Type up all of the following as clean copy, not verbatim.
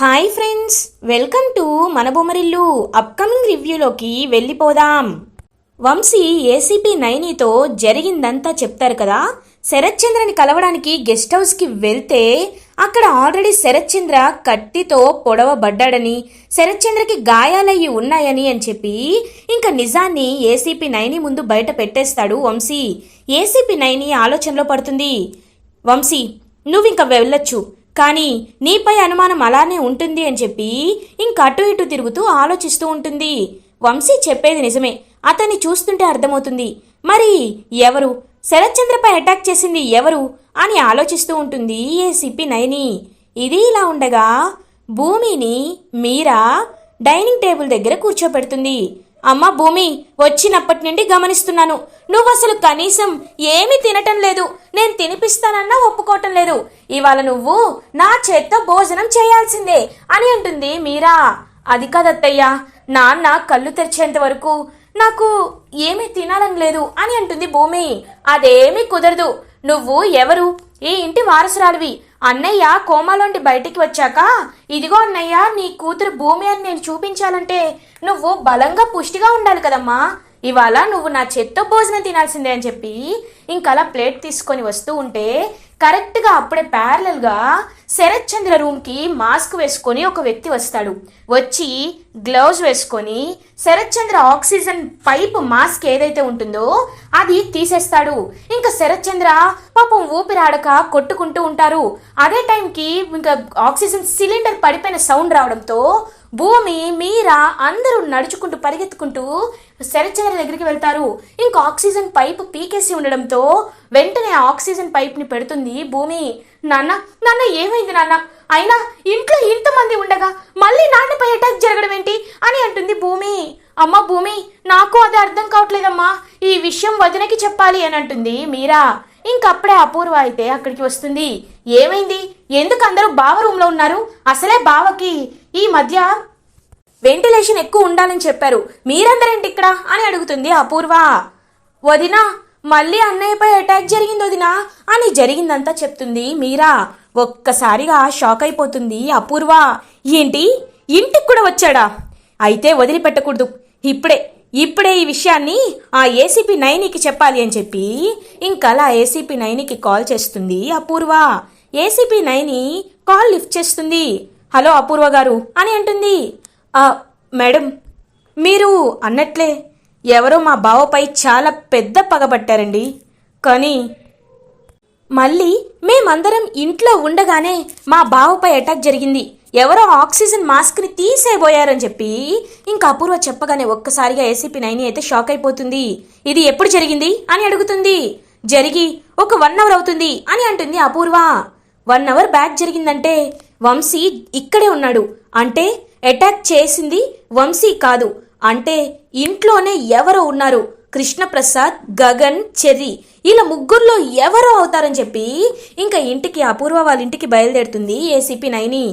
Hi friends, welcome to మన Bommarillu. Upcoming రివ్యూలోకి వెళ్ళిపోదాం. Vamsi ACP నైనితో జరిగిందంతా చెప్తారు కదా. శరత్ చంద్రని కలవడానికి గెస్ట్ హౌస్కి వెళ్తే అక్కడ ఆల్రెడీ శరత్ చంద్ర కత్తితో పొడవబడ్డాడని, శరత్ చంద్రకి గాయాలయ్యి ఉన్నాయని అని చెప్పి ఇంకా నిజాన్ని ఏసీపీ నైని ముందు బయట పెట్టేస్తాడు వంశీ. ఏసీపీ నైని ఆలోచనలో పడుతుంది. వంశీ, నువ్వింక వెళ్ళొచ్చు, కానీ నీపై అనుమానం అలానే ఉంటుంది అని చెప్పి ఇంక అటు ఇటు తిరుగుతూ ఆలోచిస్తూ ఉంటుంది. వంశీ చెప్పేది నిజమే, అతన్ని చూస్తుంటే అర్థమవుతుంది. మరి ఎవరు శరత్ చంద్రపై అటాక్ చేసింది ఎవరు అని ఆలోచిస్తూ ఉంటుంది ఏసీపీ నైని. ఇది ఇలా ఉండగా భూమిని మీరా డైనింగ్ టేబుల్ దగ్గర కూర్చోపెడుతుంది. అమ్మ భూమి, వచ్చినప్పటి నుండి గమనిస్తున్నాను, నువ్వు అసలు కనీసం ఏమీ తినటం లేదు. నేను తినిపిస్తానన్నా ఒప్పుకోవటం లేదు. ఇవాళ నువ్వు నా చేత్తో భోజనం చేయాల్సిందే అని అంటుంది మీరా. అది కాదత్తయ్యా, నాన్న కళ్ళు తెరిచేంత వరకు నాకు ఏమీ తినాలని లేదు అని అంటుంది భూమి. అదేమీ కుదరదు. నువ్వు ఎవరు? ఈ ఇంటి వారసురాలివి. అన్నయ్య కోమాలోండి బయటికి వచ్చాక ఇదిగో అన్నయ్య నీ కూతురు భూమి అని నేను చూపించాలంటే నువ్వు బలంగా పుష్టిగా ఉండాలి కదమ్మా. ఇవాళ నువ్వు నా చేత్తో భోజనం తినాల్సిందే అని చెప్పి ఇంకలా ప్లేట్ తీసుకొని వస్తూ ఉంటే కరెక్ట్గా అప్పుడే ప్యారలల్గా శరత్ చంద్ర రూమ్కి మాస్క్ వేసుకొని ఒక వ్యక్తి వస్తాడు. వచ్చి గ్లౌజ్ వేసుకొని శరత్ చంద్ర ఆక్సిజన్ పైప్ మాస్క్ ఏదైతే ఉంటుందో అది తీసేస్తాడు. ఇంకా శరత్ చంద్ర పాపం ఊపిరాడక కొట్టుకుంటూ ఉంటారు. అదే టైంకి ఇంకా ఆక్సిజన్ సిలిండర్ పడిపోయిన సౌండ్ రావడంతో భూమి మీరా అందరూ నడుచుకుంటూ పరిగెత్తుకుంటూ శరత్ చంద్ర దగ్గరికి వెళ్తారు. ఇంకా ఆక్సిజన్ పైప్ పీకేసి ఉండడంతో వెంటనే ఆక్సిజన్ పైప్ ని పెడుతుంది భూమి. నాన్న నాన్న ఏమైంది నాన్న? అయినా ఇంట్లో ఇంతమంది ఉండగా మళ్ళీ నాన్నపై అటాక్ జరగడం ఏంటి అని అంటుంది భూమి. అమ్మ భూమి, నాకు అది అర్థం కావట్లేదమ్మా, ఈ విషయం వదినకి చెప్పాలి అని అంటుంది మీరా. ఇంకప్పుడే అపూర్వ అయితే అక్కడికి వస్తుంది. ఏమైంది? ఎందుకు అందరూ బావ రూమ్ లో ఉన్నారు? అసలే బావకి ఈ మధ్య వెంటిలేషన్ ఎక్కువ ఉండాలని చెప్పారు, మీరందరేంటి ఇక్కడ అని అడుగుతుంది అపూర్వ. వదినా, మళ్ళీ అన్నయ్యపై అటాక్ జరిగింది వదినా అని జరిగిందంతా చెప్తుంది మీరా. ఒక్కసారిగా షాక్ అయిపోతుంది అపూర్వ. ఏంటి, ఇంటికి కూడా వచ్చాడా? అయితే వదిలిపెట్టకూడదు. ఇప్పుడే ఈ విషయాన్ని ఆ ఏసీపీ నైనికి చెప్పాలి అని చెప్పి ఇంకలా ఏసీపీ నైనికి కాల్ చేస్తుంది అపూర్వ. ఏసీపీ నైని కాల్ లిఫ్ట్ చేస్తుంది. హలో అపూర్వ గారు అని అంటుంది. మేడం, మీరు అన్నట్లే ఎవరో మా బావపై చాలా పెద్ద పగబట్టారండి. కానీ మళ్ళీ మేమందరం ఇంట్లో ఉండగానే మా బావపై అటాక్ జరిగింది. ఎవరో ఆక్సిజన్ మాస్క్ని తీసేయబోయారని చెప్పి ఇంకా అపూర్వ చెప్పగానే ఒక్కసారిగా ఏసీపీ నైని అయితే షాక్ అయిపోతుంది. ఇది ఎప్పుడు జరిగింది అని అడుగుతుంది. జరిగి ఒక 1 అవర్ అవుతుంది అని అంటుంది అపూర్వ. 1 అవర్ బ్యాక్ జరిగిందంటే వంశీ ఇక్కడే ఉన్నాడు. అంటే అటాక్ చేసింది వంశీ కాదు. అంటే ఇంట్లోనే ఎవరో ఉన్నారు. కృష్ణప్రసాద్, గగన్, చెర్రీ, ఇలా ముగ్గురులో ఎవరో అవుతారని చెప్పి ఇంకా ఇంటికి అపూర్వ వాళ్ళ ఇంటికి బయలుదేరుతుంది ఏసీపీ నైని.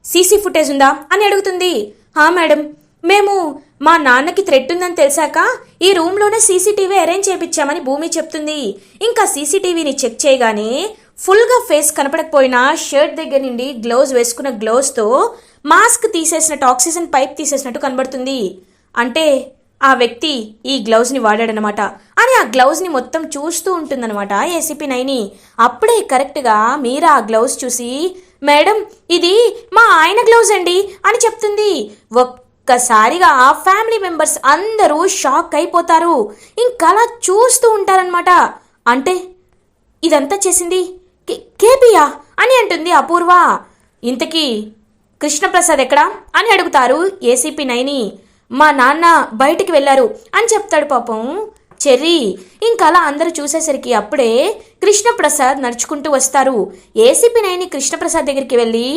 సీసీ ఫుటేజ్ ఉందా అని అడుగుతుంది. హా మేడం, మేము మా నాన్నకి థ్రెట్ ఉందని తెలిసాక ఈ రూమ్లోనే సీసీటీవీ అరేంజ్ చేయించామని భూమి చెప్తుంది. ఇంకా సీసీటీవీని చెక్ చేయగానే ఫుల్గా ఫేస్ కనపడకపోయినా షర్ట్ దగ్గర నుండి గ్లౌజ్ వేసుకున్న గ్లౌజ్తో మాస్క్ తీసేసినట్టు, ఆక్సిజన్ పైప్ తీసేసినట్టు కనబడుతుంది. అంటే ఆ వ్యక్తి ఈ గ్లౌజ్ని వాడాడనమాట అని ఆ గ్లౌజ్ని మొత్తం చూస్తూ ఉంటుందన్నమాట ఏసీపీ నైని. అప్పుడే కరెక్ట్గా మీరా ఆ గ్లౌజ్ చూసి, మేడం ఇది మా ఆయన గ్లౌజ్ అండి అని చెప్తుంది. ఒక్కసారిగా ఆ ఫ్యామిలీ మెంబర్స్ అందరూ షాక్ అయిపోతారు. ఇంకలా చూస్తూ ఉంటారనమాట. అంటే ఇదంతా చేసింది కేపీయా అని అంటుంది అపూర్వ. ఇంతకీ కృష్ణప్రసాద్ ఎక్కడా అని అడుగుతారు ఏసీపీ నైని. మా నాన్న బయటికి వెళ్ళారు అని చెప్తాడు పాపం చెర్రీ. ఇంకలా అందరూ చూసేసరికి అప్పుడే కృష్ణప్రసాద్ నడుచుకుంటూ వస్తారు. ఏసీపీ నైని కృష్ణప్రసాద్ దగ్గరికి వెళ్ళి,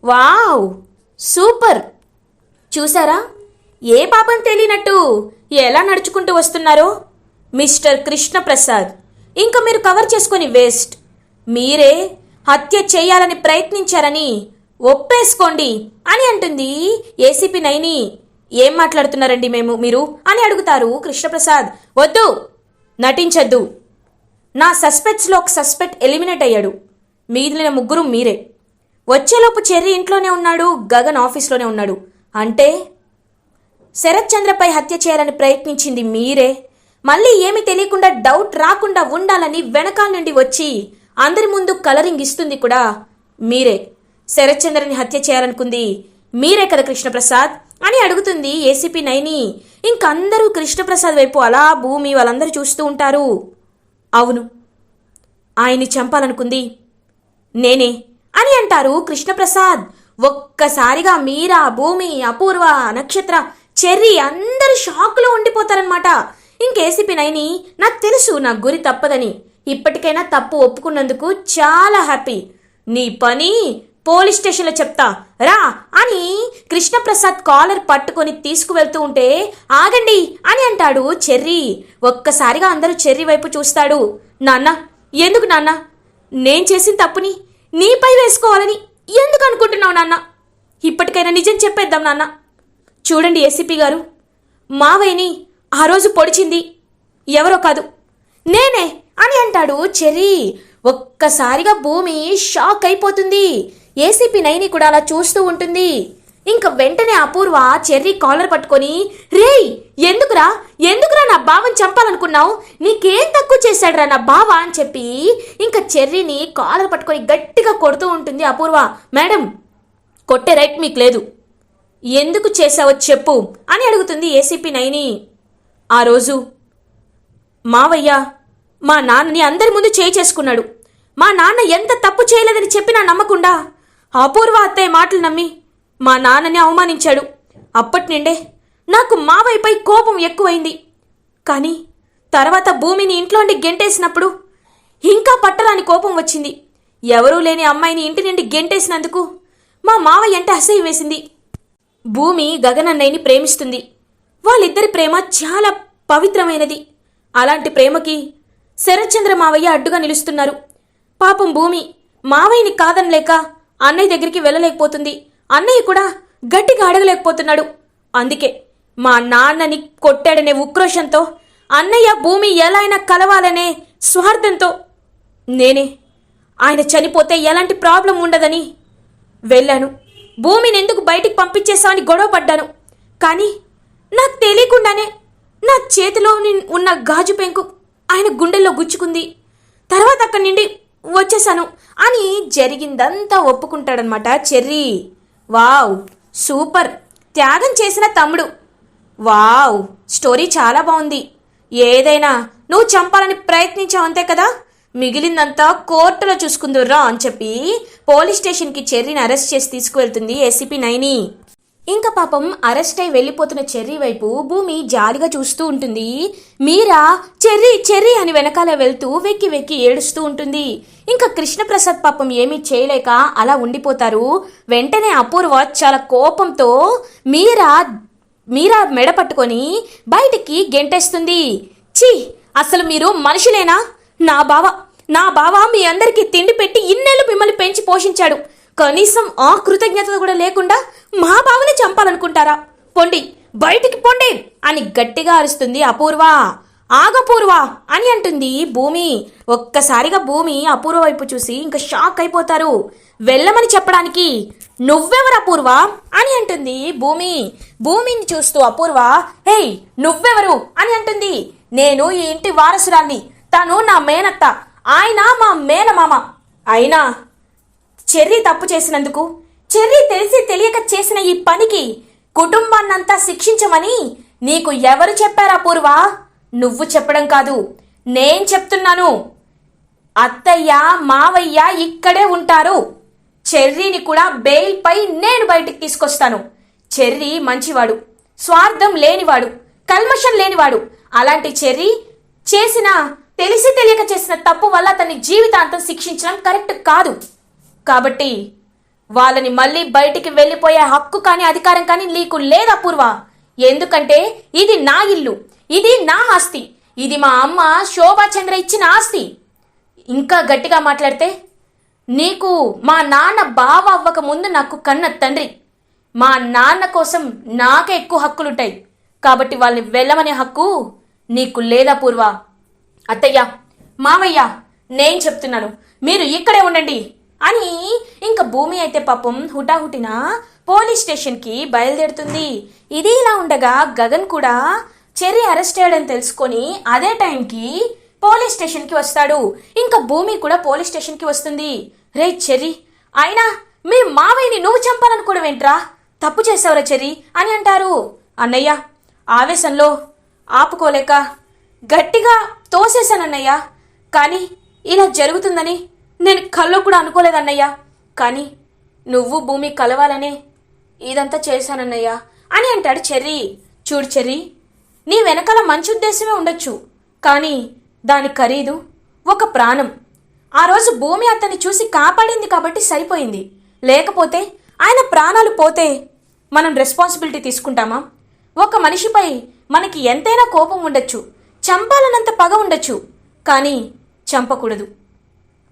వావ్ సూపర్, చూసారా ఏ పాపం తెలియనట్టు ఎలా నడుచుకుంటూ వస్తున్నారో మిస్టర్ కృష్ణప్రసాద్. ఇంకా మీరు కవర్ చేసుకొని వేస్ట్. మీరే హత్య చేయాలని ప్రయత్నించారని ఒప్పేసుకోండి అని అంటుంది ఏసీపీ నైని. ఏం మాట్లాడుతున్నారండి మీరు అని అడుగుతారు కృష్ణప్రసాద్. వద్దు, నటించద్దు. నా సస్పెక్ట్స్లో ఒక సస్పెక్ట్ ఎలిమినేట్ అయ్యాడు. మిగిలిన ముగ్గురు మీరే. వచ్చేలోపు చెర్రీ ఇంట్లోనే ఉన్నాడు, గగన్ ఆఫీస్లోనే ఉన్నాడు. అంటే శరత్ చంద్రపై హత్య చేయాలని ప్రయత్నించింది మీరే. మళ్ళీ ఏమీ తెలియకుండా డౌట్ రాకుండా ఉండాలని వెనకాల నుండి వచ్చి అందరి ముందు కలరింగ్ ఇస్తుంది కూడా మీరే. శరత్ చంద్రని హత్య చేయాలనుకుంది మీరే కదా కృష్ణప్రసాద్ అని అడుగుతుంది ఏసీపీ నైని. ఇంకందరూ కృష్ణప్రసాద్ వైపు అలా భూమి వాళ్ళందరూ చూస్తూ ఉంటారు. అవును, ఆయన్ని చంపాలనుకుంది నేనే అని అంటారు కృష్ణప్రసాద్. ఒక్కసారిగా మీరా, భూమి, అపూర్వ, నక్షత్ర, చెర్రీ అందరూ షాక్లో ఉండిపోతారనమాట. ఇంకేసీపీ నైని నాకు తెలుసు నా గురి తప్పదని, ఇప్పటికైనా తప్పు ఒప్పుకున్నందుకు చాలా హ్యాపీ. నీ పని పోలీస్ స్టేషన్లో చెప్తా రా అని కృష్ణప్రసాద్ కాలర్ పట్టుకొని తీసుకువెళ్తూ ఉంటే ఆగండి అని అంటాడు చెర్రీ. ఒక్కసారిగా అందరూ చెర్రీ వైపు చూస్తాడు. నాన్న, ఎందుకు నాన్న నేను చేసిన తప్పుని నీపై వేసుకోవాలని ఎందుకు అనుకుంటున్నావు నాన్న? ఇప్పటికైనా నిజం చెప్పేద్దాం నాన్న. చూడండి ఏసీపీ గారు, మావయ్యని ఆ రోజు పొడిచింది ఎవరో కాదు నేనే అని అంటాడు చెర్రీ. ఒక్కసారిగా భూమి షాక్ అయిపోతుంది. ఏసీపీ నైని కూడా అలా చూస్తూ ఉంటుంది. ఇంక వెంటనే అపూర్వ చెర్రీ కాలర్ పట్టుకొని, రేయ్ ఎందుకురా నా బావని చంపాలనుకున్నావు? నీకేం తక్కువ చేశాడురా నా బావ అని చెప్పి ఇంకా చెర్రీని కాలర్ పట్టుకొని గట్టిగా కొడుతూ ఉంటుంది అపూర్వ. మేడం, కొట్టే రైట్ మీకు లేదు, ఎందుకు చేశావో చెప్పు అని అడుగుతుంది ఏసీపీ నైని. ఆ రోజు మావయ్య మా నాన్నని అందరి ముందు చేయి చేసుకున్నాడు. మా నాన్న ఎంత తప్పు చేయలేదని చెప్పినా నమ్మకుండా అపూర్వ అత్తయ్య మాటలు నమ్మి మా నాన్నని అవమానించాడు. అప్పటి నుండే నాకు మావయ్యపై కోపం ఎక్కువైంది. కానీ తర్వాత భూమిని ఇంట్లోండి గెంటేసినప్పుడు ఇంకా పట్టరాని కోపం వచ్చింది. ఎవరూ లేని అమ్మాయిని ఇంటి నుండి గెంటేసినందుకు మా మావయ్య అంటే అసహ్యం వేసింది. భూమి గగనన్నయ్యని ప్రేమిస్తుంది. వాళ్ళిద్దరి ప్రేమ చాలా పవిత్రమైనది. అలాంటి ప్రేమకి శరత్చంద్ర మావయ్య అడ్డుగా నిలుస్తున్నారు. పాపం భూమి మావయ్యని కాదనలేక అన్నయ్య దగ్గరికి వెళ్ళలేకపోతుంది. అన్నయ్య కూడా గట్టిగా అడగలేకపోతున్నాడు. అందుకే మా నాన్నని కొట్టాడనే ఉక్రోషంతో, అన్నయ్య భూమి ఎలా అయినా కలవాలనే స్వార్థంతో నేనే ఆయన చనిపోతే ఎలాంటి ప్రాబ్లం ఉండదని వెళ్ళాను. భూమిని ఎందుకు బయటికి పంపించేసామని గొడవ పడ్డాను. కానీ నాకు తెలియకుండానే నా చేతిలో ఉన్న గాజు పెంకు ఆయన గుండెల్లో గుచ్చుకుంది. తర్వాత అక్కడి నుండి వచ్చేసాను అని జరిగిందంతా ఒప్పుకుంటాడనమాట చెర్రీ. వావ్, సూపర్, త్యాగం చేసిన తమ్ముడు. వావ్, స్టోరీ చాలా బాగుంది. ఏదైనా నువ్వు చంపాలని ప్రయత్నించావు అంతే కదా, మిగిలిందంతా కోర్టులో చూసుకుందుర్రా అని చెప్పి పోలీస్ స్టేషన్కి చెర్రీని అరెస్ట్ చేసి తీసుకువెళ్తుంది ఏసీపీ నైని. ఇంకా పాపం అరెస్ట్ అయి వెళ్ళిపోతున్న చెర్రీ వైపు భూమి జాలిగా చూస్తూ ఉంటుంది. మీరా చెర్రీ చెర్రీ అని వెనకాల వెళ్తూ వెక్కి వెక్కి ఏడుస్తూ ఉంటుంది. ఇంకా కృష్ణప్రసాద్ పాపం ఏమీ చేయలేక అలా ఉండిపోతారు. వెంటనే అపూర్వ చాలా కోపంతో మీరా మెడ పట్టుకొని బయటికి గెంటేస్తుంది. ఛీ, అసలు మీరు మనుషులేనా? నా బావ మీ అందరికీ తిండి పెట్టి ఇన్నేళ్ళు మిమ్మల్ని పెంచి పోషించాడు. కనీసం ఆ కృతజ్ఞత కూడా లేకుండా మా బావని చంపాలనుకుంటారా? పొండి, బయటికి పొండి అని గట్టిగా అరుస్తుంది అపూర్వ. ఆగపూర్వ అని అంటుంది భూమి. ఒక్కసారిగా భూమి అపూర్వ వైపు చూసి ఇంకా షాక్ అయిపోతారు. వెళ్ళమని చెప్పడానికి నువ్వెవరు అపూర్వ అని అంటుంది భూమి. భూమిని చూస్తూ అపూర్వ, హేయ్ నువ్వెవరు అని అంటుంది. నేను ఈ ఇంటి వారసురాల్ని, తను నా మేనత్త, ఆయన మా మేనమామ. అయినా చెర్రీ తప్పు చేసినందుకు, చెర్రీ తెలిసి తెలియక చేసిన ఈ పనికి కుటుంబాన్నంతా శిక్షించమని నీకు ఎవరు చెప్పారా పూర్వ? నువ్వు చెప్పడం కాదు, నేను చెప్తున్నాను. అత్తయ్య మావయ్య ఇక్కడే ఉంటారు. చెర్రీని కూడా బెయిల్ పై నేను బయటికి తీసుకొస్తాను. చెర్రీ మంచివాడు, స్వార్థం లేనివాడు, కల్మషం లేనివాడు. అలాంటి చెర్రీ తెలిసి తెలియక చేసిన తప్పు వల్ల అతన్ని జీవితాంతం శిక్షించడం కరెక్ట్ కాదు. కాబట్టి వాళ్ళని మళ్ళీ బయటికి వెళ్ళిపోయే హక్కు కానీ అధికారం కానీ నీకు లేదా పూర్వ. ఎందుకంటే ఇది నా ఇల్లు, ఇది నా ఆస్తి, ఇది మా అమ్మ శోభాచంద్ర ఇచ్చిన ఆస్తి. ఇంకా గట్టిగా మాట్లాడితే నీకు మా నాన్న బావ అవ్వక ముందు నాకు కన్న తండ్రి. మా నాన్న కోసం నాకే ఎక్కువ హక్కులుంటాయి. కాబట్టి వాళ్ళని వెళ్ళమనే హక్కు నీకు లేదా పూర్వ. అత్తయ్య మావయ్య, నేను చెప్తున్నాను, మీరు ఇక్కడే ఉండండి. అని ఇంకా భూమి అయితే పాపం హుటాహుటిన పోలీస్ స్టేషన్కి బయలుదేరుతుంది. ఇది ఇలా ఉండగా గగన్ కూడా చెర్రీ అరెస్ట్ అయ్యాడని తెలుసుకొని అదే టైంకి పోలీస్ స్టేషన్కి వస్తాడు. ఇంకా భూమి కూడా పోలీస్ స్టేషన్కి వస్తుంది. రే చెర్రీ, అయినా మీ మావయ్యని నువ్వు చంపాలనుకోవడమేంట్రా, తప్పు చేసావురా చెర్రీ అని అంటారు. అన్నయ్య, ఆవేశంలో ఆపుకోలేక గట్టిగా తోసేశానన్నయ్య, కానీ ఇలా జరుగుతుందని నేను కల్లో కూడా అనుకోలేదన్నయ్య, కానీ నువ్వు భూమి కలవాలనే ఇదంతా చేశానన్నయ్య అని అంటాడు చెర్రీ. చూడు చెర్రీ, నీ వెనకాల మంచి ఉద్దేశమే ఉండొచ్చు, కానీ దాని ఖరీదు ఒక ప్రాణం. ఆ రోజు భూమి అతన్ని చూసి కాపాడింది కాబట్టి సరిపోయింది, లేకపోతే ఆయన ప్రాణాలు పోతే మనం రెస్పాన్సిబిలిటీ తీసుకుంటామా? ఒక మనిషిపై మనకి ఎంతైనా కోపం ఉండొచ్చు, చంపాలన్నంత పగ ఉండొచ్చు, కానీ చంపకూడదు.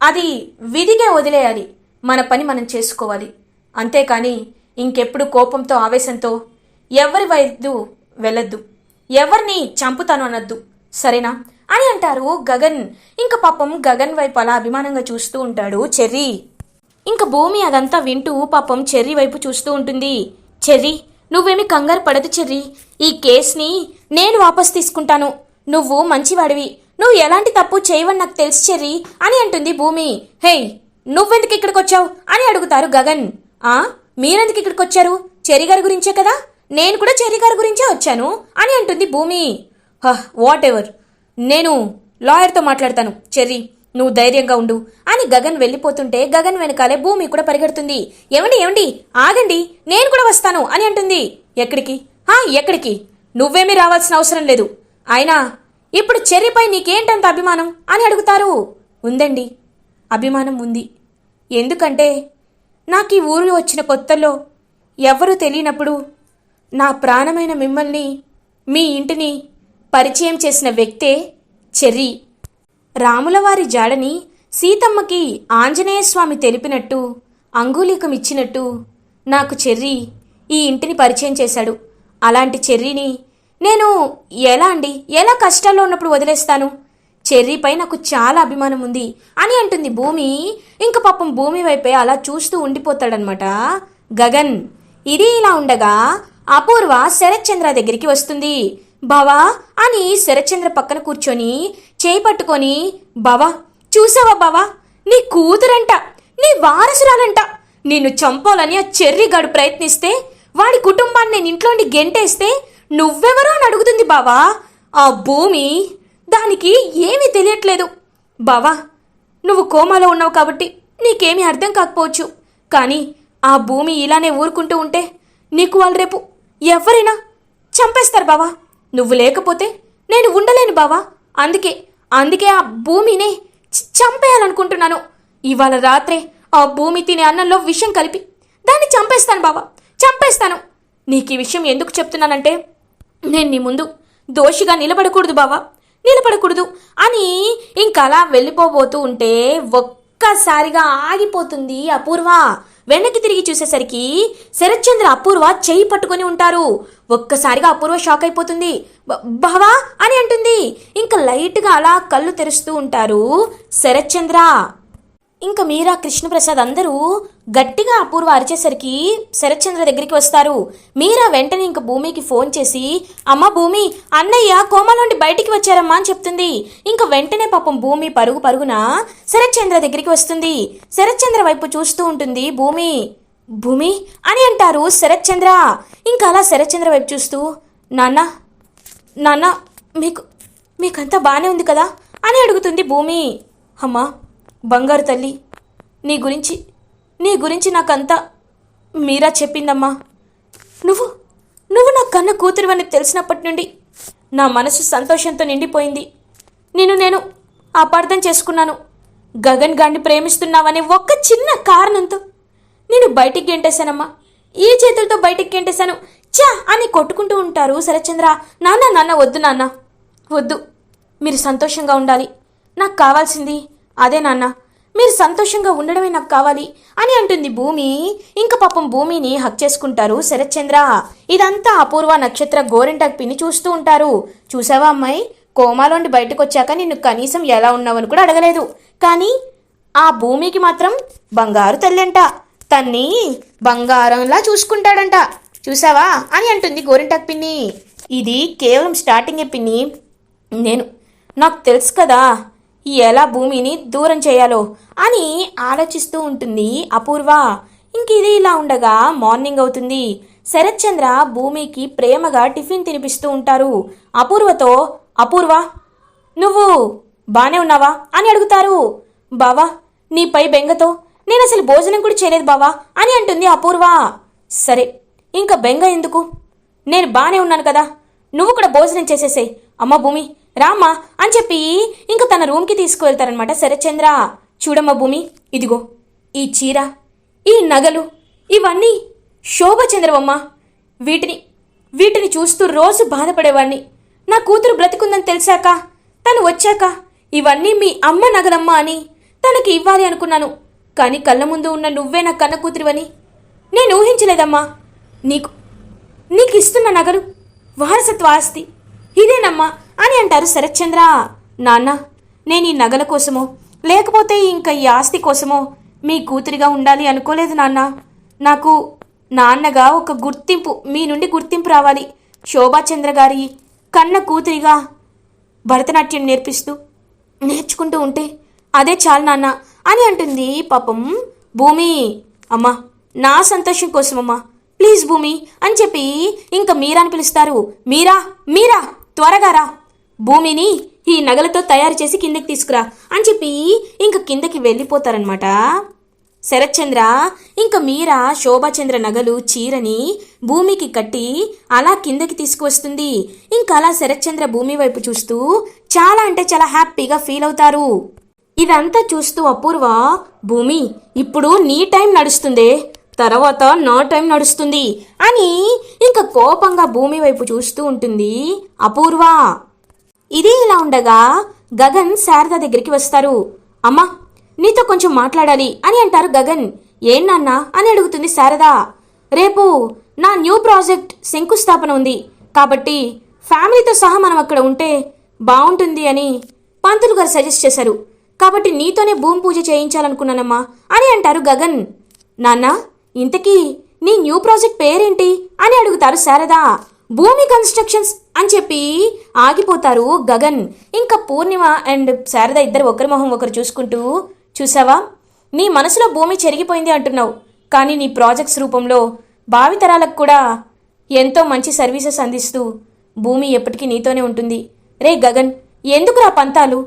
అది విధిగా వదిలేయాలి, మన పని మనం చేసుకోవాలి. అంతేకాని ఇంకెప్పుడు కోపంతో ఆవేశంతో ఎవరి వైపు వెళ్ళొద్దు, ఎవరిని చంపుతాను అనొద్దు, సరేనా అని అంటారు గగన్. ఇంకా పాపం గగన్ వైపు అలా అభిమానంగా చూస్తూ ఉంటాడు చెర్రీ. ఇంకా భూమి అదంతా వింటూ పాపం చెర్రీ వైపు చూస్తూ ఉంటుంది. చెర్రీ, నువ్వేమి కంగారు పడదు చెర్రీ, ఈ కేసుని నేను వాపస్ తీసుకుంటాను. నువ్వు మంచివాడివి, నువ్వు ఎలాంటి తప్పు చేయవని నాకు తెలుసు చెర్రీ అని అంటుంది భూమి. హేయ్, నువ్వెందుకు ఇక్కడికి వచ్చావు అని అడుగుతారు గగన్. మీరెందుకు ఇక్కడికి వచ్చారు? చెర్రీ గారి గురించే కదా, నేను కూడా చెర్రీ గారి గురించే వచ్చాను అని అంటుంది భూమి. వాట్ ఎవర్, నేను లాయర్తో మాట్లాడతాను చెర్రీ, నువ్వు ధైర్యంగా ఉండు అని గగన్ వెళ్ళిపోతుంటే గగన్ వెనకాలే భూమి కూడా పరిగెడుతుంది. ఏమండి, ఆగండి, నేను కూడా వస్తాను అని అంటుంది. ఎక్కడికి? ఎక్కడికి? నువ్వేమీ రావాల్సిన అవసరం లేదు. అయినా ఇప్పుడు చెర్రీపై నీకేంటంత అభిమానం అని అడుగుతారు. ఉందండి, అభిమానం ఉంది. ఎందుకంటే నాకు ఈ ఊరు వచ్చిన కొత్తలో ఎవ్వరూ తెలియనప్పుడు నా ప్రాణమైన మిమ్మల్ని, మీ ఇంటిని పరిచయం చేసిన వ్యక్తే చెర్రీ. రాములవారి జాడని సీతమ్మకి ఆంజనేయస్వామి తెలిపినట్టు, అంగుళీకం ఇచ్చినట్టు నాకు చెర్రీ ఈ ఇంటిని పరిచయం చేశాడు. అలాంటి చెర్రీని నేను ఎలా కష్టాల్లో ఉన్నప్పుడు వదిలేస్తాను? చెర్రీపై నాకు చాలా అభిమానం ఉంది అని అంటుంది భూమి. ఇంక పాపం భూమి వైపే అలా చూస్తూ ఉండిపోతాడనమాట గగన్. ఇది ఇలా ఉండగా అపూర్వ శరత్చంద్ర దగ్గరికి వస్తుంది. బావా అని శరత్చంద్ర పక్కన కూర్చొని చేయి పట్టుకొని, బావా చూసావా బావా, నీ కూతురంట, నీ వారసురాలంట, నిన్ను చంపాలని ఆ చెర్రీగాడు ప్రయత్నిస్తే వాడి కుటుంబాన్ని నేను ఇంట్లోండి గెంటేస్తే నువ్వెవరో అని అడుగుతుంది బావా. ఆ భూమి, దానికి ఏమీ తెలియట్లేదు బావా. నువ్వు కోమాలో ఉన్నావు కాబట్టి నీకేమీ అర్థం కాకపోవచ్చు, కానీ ఆ భూమి ఇలానే ఊరుకుంటూ ఉంటే నీకు వాళ్ళు రేపు ఎవరైనా చంపేస్తారు బావా. నువ్వు లేకపోతే నేను ఉండలేను బావా. అందుకే ఆ భూమిని చంపేయాలనుకుంటున్నాను. ఇవాళ రాత్రే ఆ భూమి తినే అన్నంలో విషం కలిపి దాన్ని చంపేస్తాను బావా, చంపేస్తాను. నీకు ఈ విషయం ఎందుకు చెప్తున్నానంటే, నేను నీ ముందు దోషిగా నిలబడకూడదు బావా, నిలబడకూడదు అని ఇంకలా వెళ్ళిపోబోతూ ఉంటే ఒక్కసారిగా ఆగిపోతుంది అపూర్వ. వెనక్కి తిరిగి చూసేసరికి శరత్చంద్ర అపూర్వ చెయ్యి పట్టుకొని ఉంటారు. ఒక్కసారిగా అపూర్వ షాక్ అయిపోతుంది. బావా అని అంటుంది. ఇంకా లైట్గా అలా కళ్ళు తెరుస్తూ ఉంటారు శరత్చంద్ర. ఇంకా మీరా, కృష్ణప్రసాద్ అందరూ గట్టిగా అపూర్వ అరిచేసరికి శరత్చంద్ర దగ్గరికి వస్తారు. మీరా వెంటనే ఇంక భూమికి ఫోన్ చేసి, అమ్మ భూమి, అన్నయ్య కోమాలోండి బయటికి వచ్చారమ్మా అని చెప్తుంది. ఇంకా వెంటనే పాపం భూమి పరుగున శరత్చంద్ర దగ్గరికి వస్తుంది. శరత్చంద్ర వైపు చూస్తూ ఉంటుంది భూమి. భూమి అని అంటారు శరత్చంద్ర. ఇంకా అలా శరత్చంద్ర వైపు చూస్తూ, నాన్న మీకంతా బాగానే ఉంది కదా అని అడుగుతుంది భూమి. అమ్మా బంగారు తల్లి, నీ గురించి నాకంతా మీరా చెప్పిందమ్మా. నువ్వు నా కన్న కూతురువని తెలిసినప్పటి నుండి నా మనసు సంతోషంతో నిండిపోయింది. నేను అపార్థం చేసుకున్నాను. గగన్ గాన్ని ప్రేమిస్తున్నావనే ఒక్క చిన్న కారణంతో నేను బయటికి గెంటేశానమ్మా. ఈ చేతులతో బయటికి గెంటేశాను చా అని కొట్టుకుంటూ ఉంటారు శరత్చంద్ర. నాన్న వద్దు, నాన్న వద్దు, మీరు సంతోషంగా ఉండాలి, నాకు కావాల్సింది అదే నాన్న, మీరు సంతోషంగా ఉండడమే నాకు కావాలి అని అంటుంది భూమి. ఇంక పాపం భూమిని హక్ చేసుకుంటారు శరత్చంద్ర. ఇదంతా అపూర్వ, నక్షత్ర గోరింటాకు పిన్ని చూస్తూ ఉంటారు. చూసావా అమ్మాయి, కోమాలోండి బయటకు వచ్చాక నిన్ను కనీసం ఎలా ఉన్నావని కూడా అడగలేదు, కానీ ఆ భూమికి మాత్రం బంగారు తల్లంట, తన్ని బంగారంలా చూసుకుంటాడంట, చూసావా అని అంటుంది గోరింటాకు పిన్ని. ఇది కేవలం స్టార్టింగే పిన్ని, నాకు తెలుసు కదా ఎలా భూమిని దూరం చేయాలో అని ఆలోచిస్తూ ఉంటుంది అపూర్వ. ఇంక ఇది ఇలా ఉండగా మార్నింగ్ అవుతుంది. శరత్చంద్ర భూమికి ప్రేమగా టిఫిన్ తినిపిస్తూ ఉంటారు. అపూర్వతో, అపూర్వ నువ్వు బానే ఉన్నావా అని అడుగుతారు. బావా నీపై బెంగతో నేను అసలు భోజనం కూడా చేయలేదు బావా అని అంటుంది అపూర్వ. సరే ఇంకా బెంగ ఎందుకు, నేను బానే ఉన్నాను కదా, నువ్వు కూడా భోజనం చేసేసేయ్, అమ్మ భూమి రామ్మా అని చెప్పి ఇంక తన రూమ్కి తీసుకువెళ్తారనమాట శరత్చంద్ర. చూడమ్మా భూమి, ఇదిగో ఈ చీర, ఈ నగలు, ఇవన్నీ శోభచంద్రవమ్మ. వీటిని చూస్తూ రోజు బాధపడేవాణ్ణి. నా కూతురు బ్రతికుందని తెలిసాక, తను వచ్చాక ఇవన్నీ మీ అమ్మ నగలమ్మ అని తనకి ఇవ్వాలి అనుకున్నాను. కానీ కళ్ళ ముందు ఉన్న నువ్వే నా కన్న కూతురివని నేను ఊహించలేదమ్మా. నీకు ఇస్తున్న నగలు వారసత్వ ఆస్తి ఇదేనమ్మా అని అంటారు శరత్చంద్ర. నాన్న, నేను ఈ నగల కోసమో లేకపోతే ఇంకా ఈ ఆస్తి కోసమో మీ కూతురిగా ఉండాలి అనుకోలేదు నాన్న. నాకు నాన్నగా ఒక గుర్తింపు, మీ నుండి గుర్తింపు రావాలి. శోభాచంద్ర గారి కన్న కూతురిగా భరతనాట్యం నేర్చుకుంటూ ఉంటే అదే చాలు నాన్న అని అంటుంది పాపం భూమి. అమ్మా నా సంతోషం కోసమమ్మా, ప్లీజ్ భూమి అని చెప్పి ఇంకా మీరాని పిలుస్తారు. మీరా త్వరగా రా, భూమిని ఈ నగలతో తయారు చేసి కిందకి తీసుకురా అని చెప్పి ఇంక కిందకి వెళ్ళిపోతారనమాట శరత్చంద్ర. ఇంక మీరా శోభాచంద్ర నగలు చీరని భూమికి కట్టి అలా కిందకి తీసుకువస్తుంది. ఇంకా అలా శరత్చంద్ర భూమి వైపు చూస్తూ చాలా అంటే చాలా హ్యాపీగా ఫీల్ అవుతారు. ఇదంతా చూస్తూ అపూర్వ, భూమి ఇప్పుడు నీ టైం నడుస్తుందే, తర్వాత నా టైం నడుస్తుంది అని ఇంకా కోపంగా భూమి వైపు చూస్తూ ఉంటుంది అపూర్వ. ఇది ఇలా ఉండగా గగన్ శారద దగ్గరికి వస్తారు. అమ్మా నీతో కొంచెం మాట్లాడాలి అని అంటారు గగన్. ఏం నాన్న అని అడుగుతుంది శారద. రేపు నా న్యూ ప్రాజెక్ట్ శంకుస్థాపన ఉంది కాబట్టి ఫ్యామిలీతో సహా మనం అక్కడ ఉంటే బాగుంటుంది అని పంతులు గారు సజెస్ట్ చేశారు. కాబట్టి నీతోనే భూమి పూజ చేయించాలనుకున్నానమ్మా అని అంటారు గగన్. నాన్న ఇంతకీ నీ న్యూ ప్రాజెక్ట్ పేరేంటి అని అడుగుతారు శారద. భూమి కన్స్ట్రక్షన్స్ అని చెప్పి ఆగిపోతారు గగన్. ఇంకా పూర్ణిమ అండ్ శారద ఇద్దరు ఒకరి మొహం ఒకరు చూసుకుంటూ, చూసావా నీ మనసులో భూమి చెరిగిపోయింది అంటున్నావు, కానీ నీ ప్రాజెక్ట్స్ రూపంలో భావితరాలకు కూడా ఎంతో మంచి సర్వీసెస్ అందిస్తూ భూమి ఎప్పటికీ నీతోనే ఉంటుంది. రే గగన్, ఎందుకురా పంతాలు,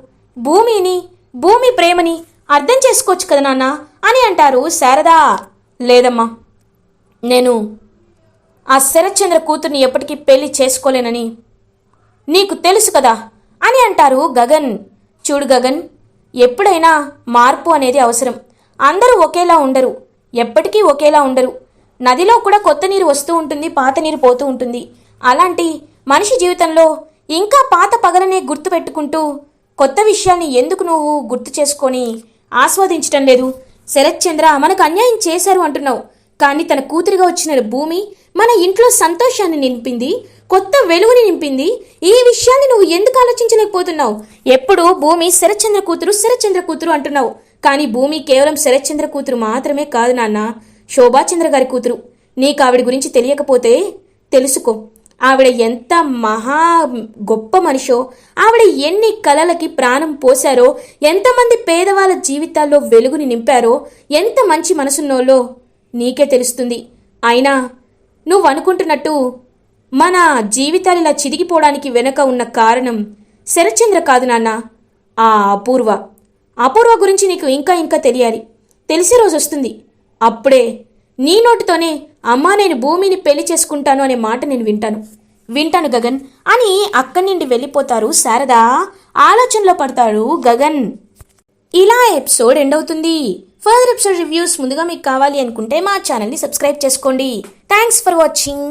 భూమి ప్రేమని అర్థం చేసుకోవచ్చు కదా నాన్న అని అంటారు శారద. లేదమ్మా, నేను ఆ శరత్చంద్ర కూతుర్ని ఎప్పటికీ పెళ్లి చేసుకోలేనని నీకు తెలుసు కదా అని అంటారు గగన్. చూడు గగన్, ఎప్పుడైనా మార్పు అనేది అవసరం. అందరూ ఒకేలా ఉండరు, ఎప్పటికీ ఒకేలా ఉండరు. నదిలో కూడా కొత్త నీరు వస్తూ ఉంటుంది, పాత నీరు పోతూ ఉంటుంది. అలాంటి మనిషి జీవితంలో ఇంకా పాత పగలనే గుర్తు పెట్టుకుంటూ కొత్త విషయాల్ని ఎందుకు నువ్వు గుర్తు చేసుకొని ఆస్వాదించటం లేదు? శరత్చంద్ర మనకు అన్యాయం చేశారు అంటున్నావు, కానీ తన కూతురిగా వచ్చిన భూమి మన ఇంట్లో సంతోషాన్ని నింపింది, కొత్త వెలుగుని నింపింది. ఈ విషయాన్ని నువ్వు ఎందుకు ఆలోచించలేకపోతున్నావు? ఎప్పుడు భూమి శరత్చంద్ర కూతురు అంటున్నావు, కానీ భూమి కేవలం శరత్చంద్ర కూతురు మాత్రమే కాదు నాన్న, శోభాచంద్ర గారి కూతురు. నీకు ఆవిడ గురించి తెలియకపోతే తెలుసుకో. ఆవిడ ఎంత మహా గొప్ప మనిషో, ఆవిడ ఎన్ని కలలకి ప్రాణం పోశారో, ఎంతమంది పేదవాళ్ళ జీవితాల్లో వెలుగుని నింపారో, ఎంత మంచి మనసున్నోలో నీకే తెలుస్తుంది. అయినా నువ్వు అనుకుంటున్నట్టు మన జీవితాలు ఇలా చిదిగిపోవడానికి వెనుక ఉన్న కారణం శరత్చంద్ర కాదు నాన్న, ఆ అపూర్వ గురించి నీకు ఇంకా తెలియాలి. తెలిసే రోజు వస్తుంది. అప్పుడే నీ నోటితోనే అమ్మా నేను భూమిని పెళ్లి చేసుకుంటాను అనే మాట నేను వింటాను గగన్ అని అక్కడి నుండి వెళ్ళిపోతారు శారద. ఆలోచనలో పడతాడు గగన్. ఇలా ఎపిసోడ్ ఎండ్ అవుతుంది. ఫర్దర్ ఎపిసోడ్ రివ్యూస్ ముందుగా మీకు కావాలి అనుకుంటే మా ఛానల్ని సబ్స్క్రైబ్ చేసుకోండి. Thanks for watching.